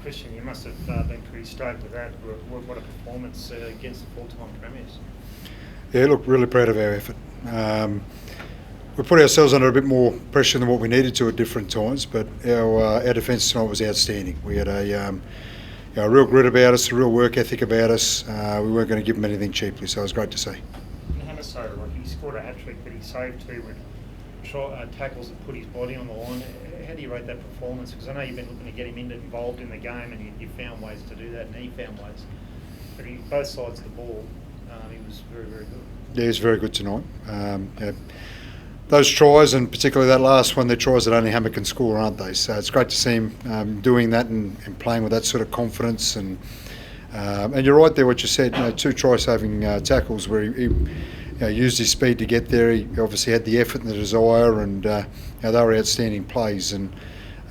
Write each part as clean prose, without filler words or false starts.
Christian, you must have been pretty stoked with that. What a performance against the full-time premiers. Yeah, look, really proud of our effort. We put ourselves under a bit more pressure than what we needed to at different times, but our defence tonight was outstanding. We had a real grit about us, a real work ethic about us. We weren't going to give them anything cheaply, so it was great to see. And how much so? Like, he scored a hat-trick, but he saved two with tackles that put his body on the line. How do you rate that performance? Because I know you've been looking to get him involved in the game, and you found ways to do that, and he found ways. But both sides of the ball, he was very, very good. Yeah, he was very good tonight. Those tries, and particularly that last one, they're tries that only Hammer can score, aren't they? So it's great to see him doing that and playing with that sort of confidence. And you're right there, what you said. 2 try-saving tackles where he used his speed to get there. He obviously had the effort and the desire, and they were outstanding plays. And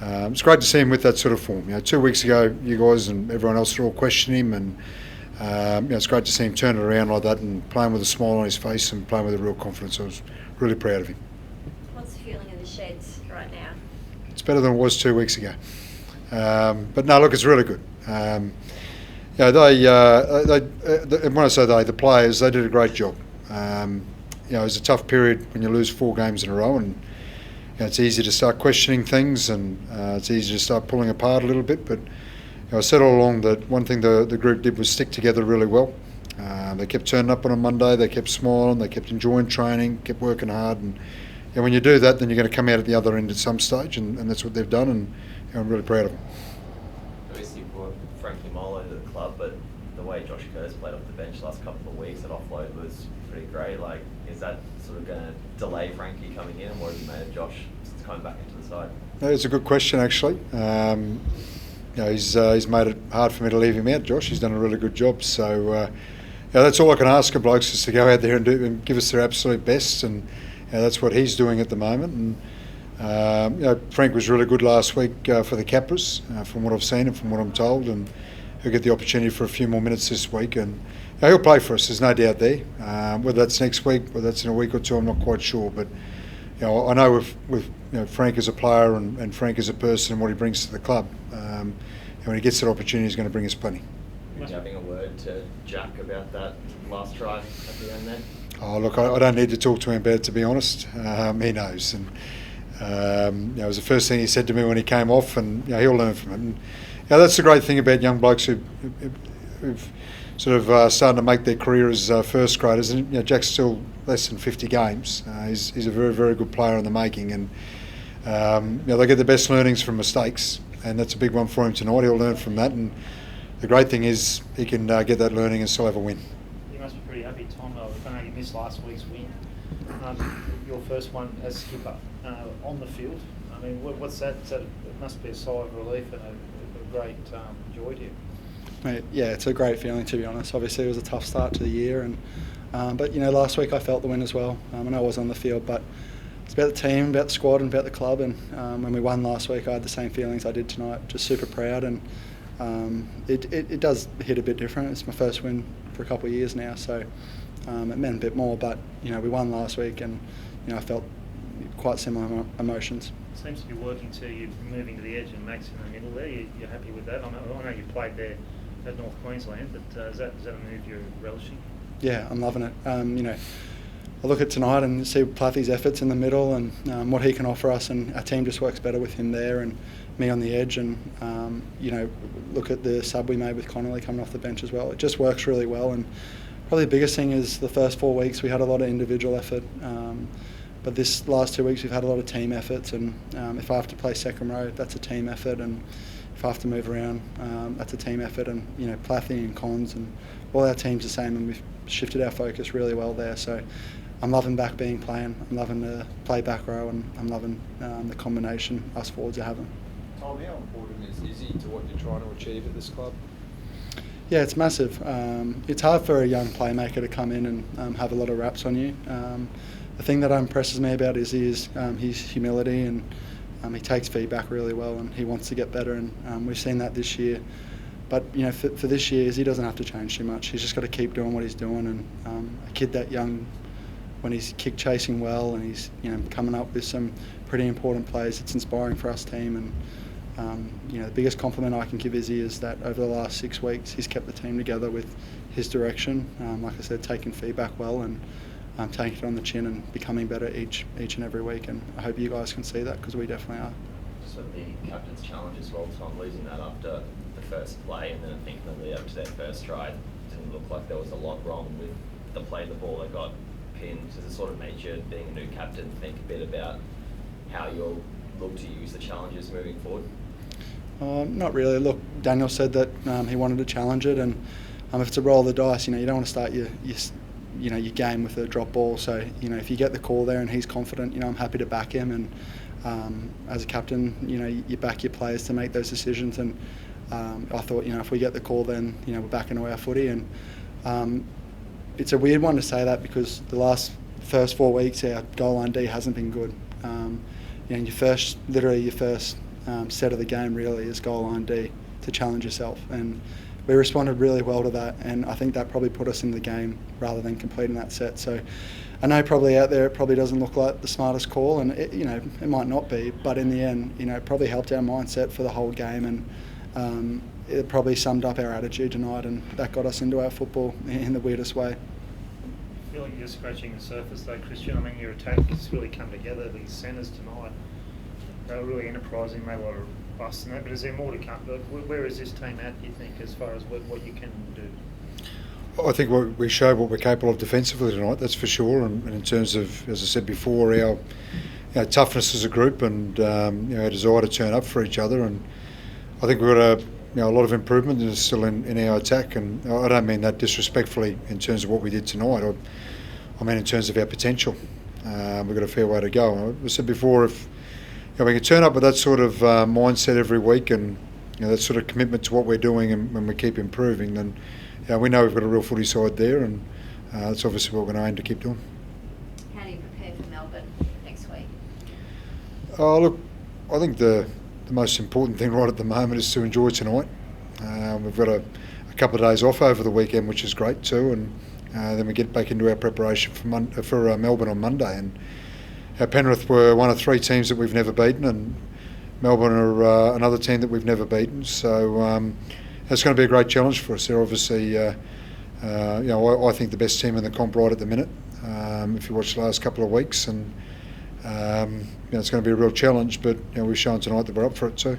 it's great to see him with that sort of form. 2 weeks ago, you guys and everyone else were all questioning him, and it's great to see him turn it around like that and playing with a smile on his face and playing with a real confidence. I was really proud of him. What's the feeling in the sheds right now? It's better than it was 2 weeks ago. But no, look, it's really good. When I say they, the players, they did a great job. It was a tough period when you lose 4 games in a row, and it's easy to start questioning things, and it's easy to start pulling apart a little bit. But I said all along that one thing the group did was stick together really well. They kept turning up on a Monday, they kept smiling, they kept enjoying training, kept working hard, and when you do that, then you're going to come out at the other end at some stage, and that's what they've done, and I'm really proud of them. Obviously you brought Frankie Molo to the club, but the way Josh Kerr's played off the bench the last couple of weeks at offload was pretty great. Like, is that sort of going to delay Frankie coming in, and what have you made of Josh coming back into the side? It's a good question, actually. He's made it hard for me to leave him out, Josh. He's done a really good job, so that's all I can ask of blokes, is to go out there and give us their absolute best, and that's what he's doing at the moment. And Frank was really good last week for the Capras, from what I've seen and from what I'm told, and he'll get the opportunity for a few more minutes this week, and he'll play for us. There's no doubt there. Whether that's next week, whether that's in a week or two, I'm not quite sure, but I know with Frank as a player and Frank as a person and what he brings to the club, and when he gets that opportunity, he's going to bring us plenty. Are you having a word to Jack about that last try at the end there? Oh, look, I don't need to talk to him about it, to be honest. He knows, and it was the first thing he said to me when he came off, and he'll learn from it. And that's the great thing about young blokes who've sort of starting to make their career as first graders. And Jack's still less than 50 games. He's a very, very good player in the making, and they get the best learnings from mistakes, and that's a big one for him tonight. He'll learn from that, and the great thing is he can get that learning and still have a win. You must be pretty happy, Tom. I know you missed last week's win. Your first one as skipper on the field. I mean, what's that? It must be a sigh of relief and a great joy to you. Mate, yeah, it's a great feeling, to be honest. Obviously, it was a tough start to the year, and but last week I felt the win as well. I know I was on the field, but it's about the team, about the squad, and about the club. And when we won last week, I had the same feelings I did tonight. Just super proud, and it does hit a bit different. It's my first win for a couple of years now, so it meant a bit more. But we won last week, and I felt quite similar emotions. Seems to be working to you moving to the edge and Max in the middle there. You're happy with that? I know you played there at North Queensland, but is that a move you're relishing? Yeah, I'm loving it. I look at tonight and see Plathy's efforts in the middle and what he can offer us, and our team just works better with him there and me on the edge. And look at the sub we made with Connolly coming off the bench as well. It just works really well. And probably the biggest thing is the first 4 weeks we had a lot of individual effort, but this last 2 weeks we've had a lot of team efforts. And if I have to play second row, that's a team effort, and if I have to move around, that's a team effort. And Plathy and Cons and all our teams the same, and we've shifted our focus really well there. So I'm loving back being playing. I'm loving to play back row, and I'm loving the combination us forwards are having. Tom, how important is Izzy to what you're trying to achieve at this club? Yeah, it's massive. It's hard for a young playmaker to come in and have a lot of raps on you. The thing that impresses me about Izzy is his humility, and he takes feedback really well, and he wants to get better, and we've seen that this year. But for this year, Izzy doesn't have to change too much. He's just got to keep doing what he's doing, and a kid that young, when he's kick chasing well and he's coming up with some pretty important plays, it's inspiring for us team. The biggest compliment I can give Izzy is that over the last 6 weeks he's kept the team together with his direction. Like I said, taking feedback well and taking it on the chin and becoming better each and every week. And I hope you guys can see that, because we definitely are. So the captain's challenge as well, Tom, losing that after the first play, and then I think when they up to their first try, it didn't look like there was a lot wrong with the play of the ball that got pinned. Does it sort of make you, being a new captain, think a bit about how you'll look to use the challenges moving forward? Not really. Look, Daniel said that he wanted to challenge it, and if it's a roll of the dice, you don't want to start your game with a drop ball. So if you get the call there and he's confident, I'm happy to back him. And as a captain, you back your players to make those decisions. And I thought, if we get the call, then we're back into our footy. And it's a weird one to say that, because the first 4 weeks our goal line D hasn't been good. Your first set of the game really is goal line D, to challenge yourself, and we responded really well to that, and I think that probably put us in the game rather than completing that set. So I know probably out there it probably doesn't look like the smartest call, and it might not be, but in the end it probably helped our mindset for the whole game, and it probably summed up our attitude tonight, and that got us into our football in the weirdest way. I feel like you're scratching the surface though, Christian. I mean, your attack has really come together. These centres tonight, they were really enterprising, made a lot of busts and that, but is there more to come? Where is this team at, do you think, as far as what you can do? I think we showed what we're capable of defensively tonight, that's for sure, and in terms of, as I said before, our toughness as a group, and our desire to turn up for each other. And I think we've got a lot of improvement is still in our attack, and I don't mean that disrespectfully in terms of what we did tonight. I mean in terms of our potential. We've got a fair way to go. I said before, if we can turn up with that sort of mindset every week, and that sort of commitment to what we're doing, and when we keep improving, then we know we've got a real footy side there, and that's obviously what we're going to aim to keep doing. How do you prepare for Melbourne next week? Look, I think the most important thing right at the moment is to enjoy tonight. We've got a couple of days off over the weekend, which is great too, and then we get back into our preparation for Melbourne on Monday. And Penrith were one of 3 teams that we've never beaten, and Melbourne are another team that we've never beaten. So it's going to be a great challenge for us. They're obviously, I think the best team in the comp right at the minute. If you watch the last couple of weeks, and it's going to be a real challenge. But we've shown tonight that we're up for it too.